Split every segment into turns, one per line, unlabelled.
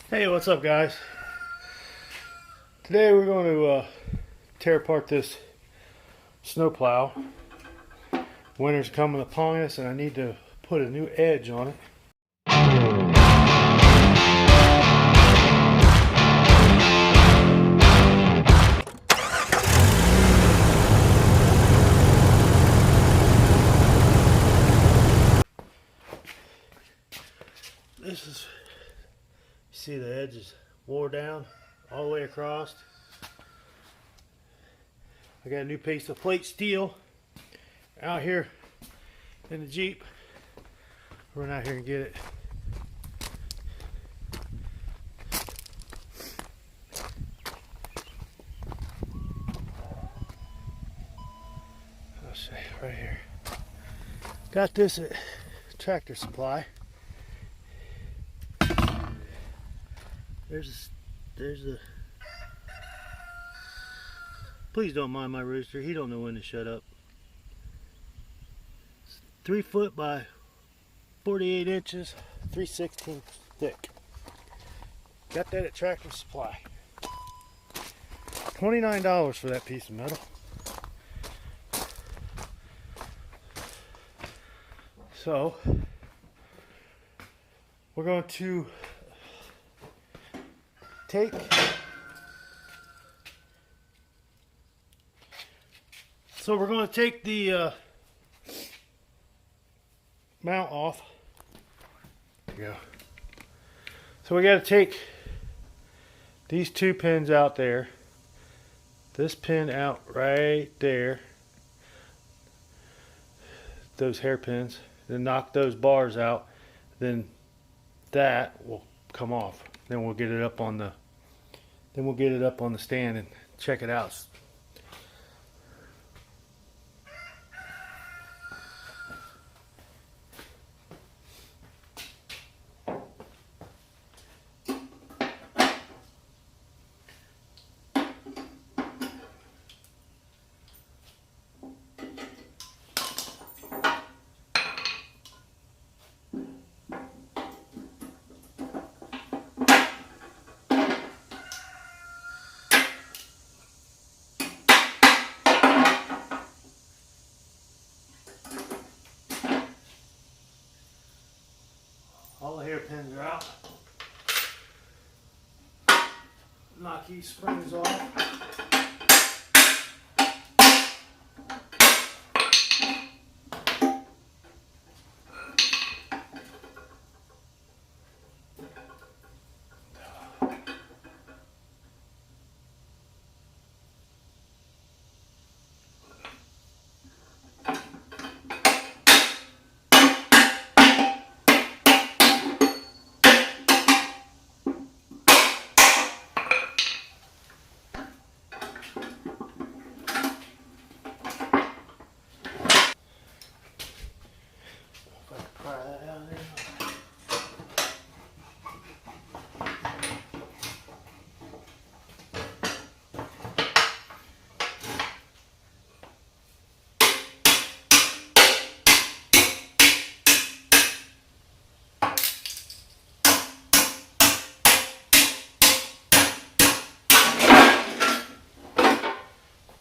Hey, what's up, guys? Today we're going to tear apart this snow plow. Winter's coming upon us and I need to put a new edge on it. This is, you see the edge is wore down all the way across. I got a new piece of plate steel out here in the Jeep. Run out here and get it. I'll show you right here. Got this at Tractor Supply. There's the. Please don't mind my rooster. He don't know when to shut up. It's 3 foot by 48 inches, 3/16 thick. Got that at Tractor Supply. $29 for that piece of metal. So we're going to take the mount off. There you go. So we got to take these 2 pins out there, this pin out right there, those hairpins, then knock those bars out, then that will come off. Then we'll get it up on the stand and check it out. All the hairpins are out. Knock these springs off.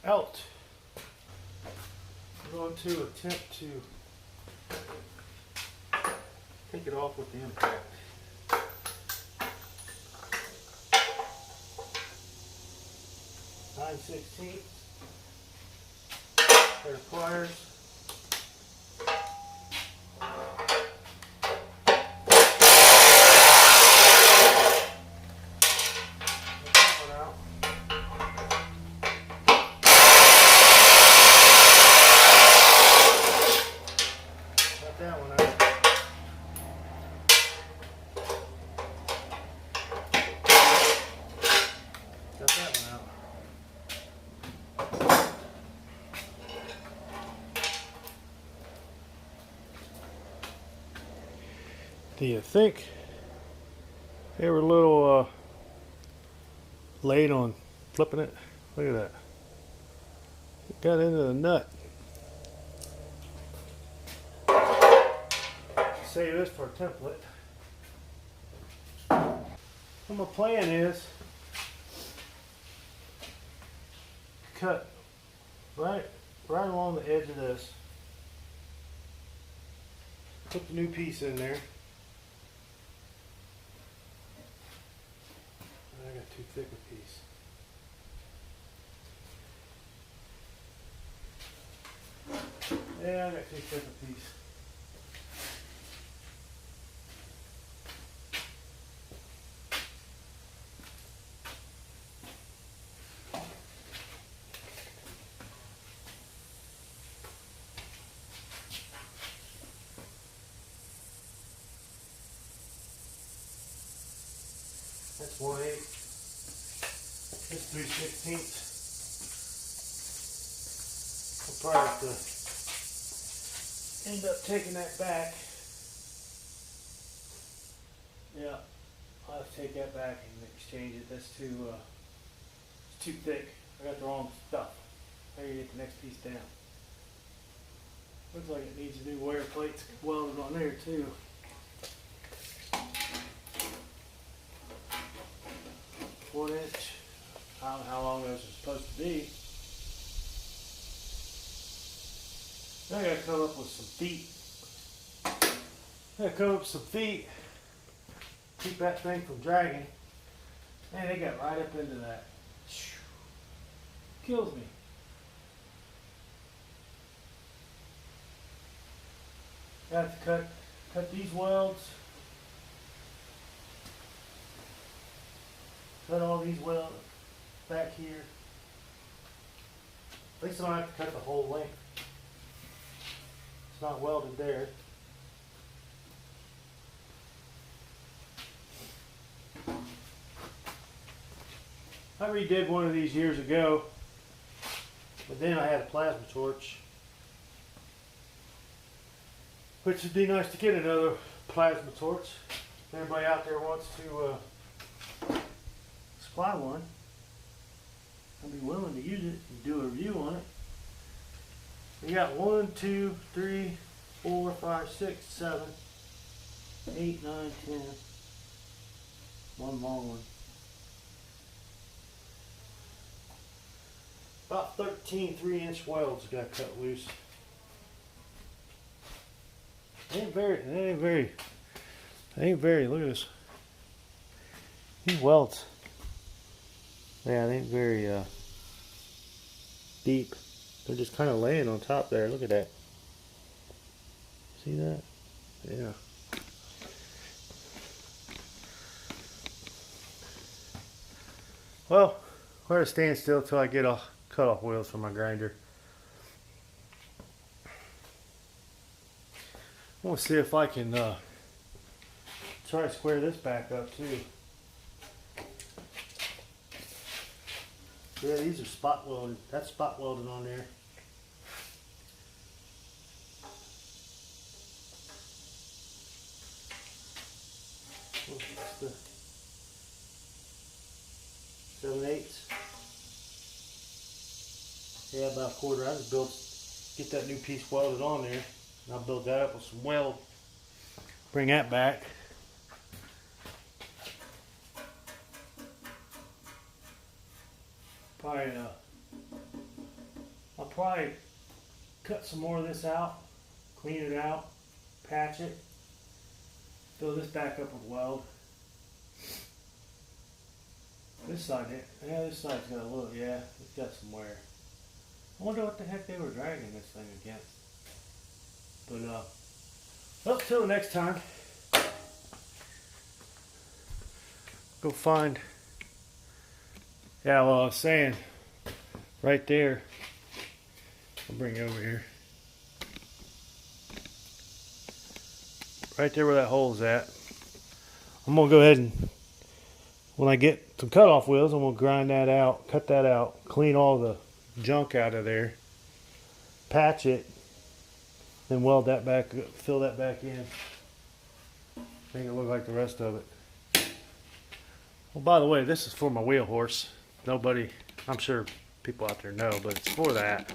Out. I'm going to attempt to take it off with the impact. 9/16 pair of pliers. Do you think they were a little late on flipping it? Look at that. It got into the nut. Save this for a template. So my plan is cut right along the edge of this. Put the new piece in there. I got too thick a piece. Yeah, I got too thick a piece. That's 1/8. That's 3/16. I'll probably have to end up taking that back. Yeah, I'll have to take that back and exchange it. That's too it's too thick. I got the wrong stuff. I gotta get the next piece down. Looks like it needs a new wear plates welded on there too. One inch. I don't know how long those are supposed to be. Now I gotta come up with some feet. Keep that thing from dragging. Man, they got right up into that. Kills me. Got to cut these welds. Cut all these welds back here. At least I don't have to cut the whole length. It's not welded there. I redid one of these years ago, but then I had a plasma torch, which would be nice to get another plasma torch. If anybody out there wants to supply one, I'd be willing to use it and do a review on it. We got 1, 2, 3, 4, 5, 6, 7, 8, 9, 10. One long one. About 13 3-inch welds got cut loose. They ain't very, look at this. These welds. Yeah, they ain't very deep. They're just kind of laying on top there. Look at that. See that? Yeah. Well, we're at a standstill till I get cut off wheels for my grinder. I want to see if I can try to square this back up too. Yeah, these are spot welded. That's spot welded on there. What's the 7/8? Yeah, about a quarter. I just get that new piece welded on there, and I'll build that up with some weld. Bring that back. I'll probably cut some more of this out, clean it out, patch it, fill this back up with weld. This side, yeah, this side's got a little, yeah, it's got some wear. I wonder what the heck they were dragging this thing against. But, well, till the next time, go find, yeah, well, I was saying, right there, I'll bring it over here. Right there where that hole's at. I'm going to go ahead and, when I get some cutoff wheels, I'm going to grind that out, cut that out, clean all the junk out of there, patch it, then weld that back, fill that back in. Make it look like the rest of it. Well, by the way, this is for my wheel horse. Nobody, I'm sure people out there know, but it's for that.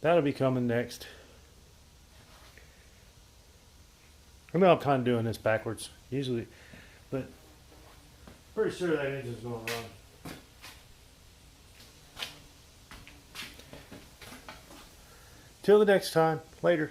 That'll be coming next. I know I'm kind of doing this backwards usually, but pretty sure that engine's going to run. Till the next time, later.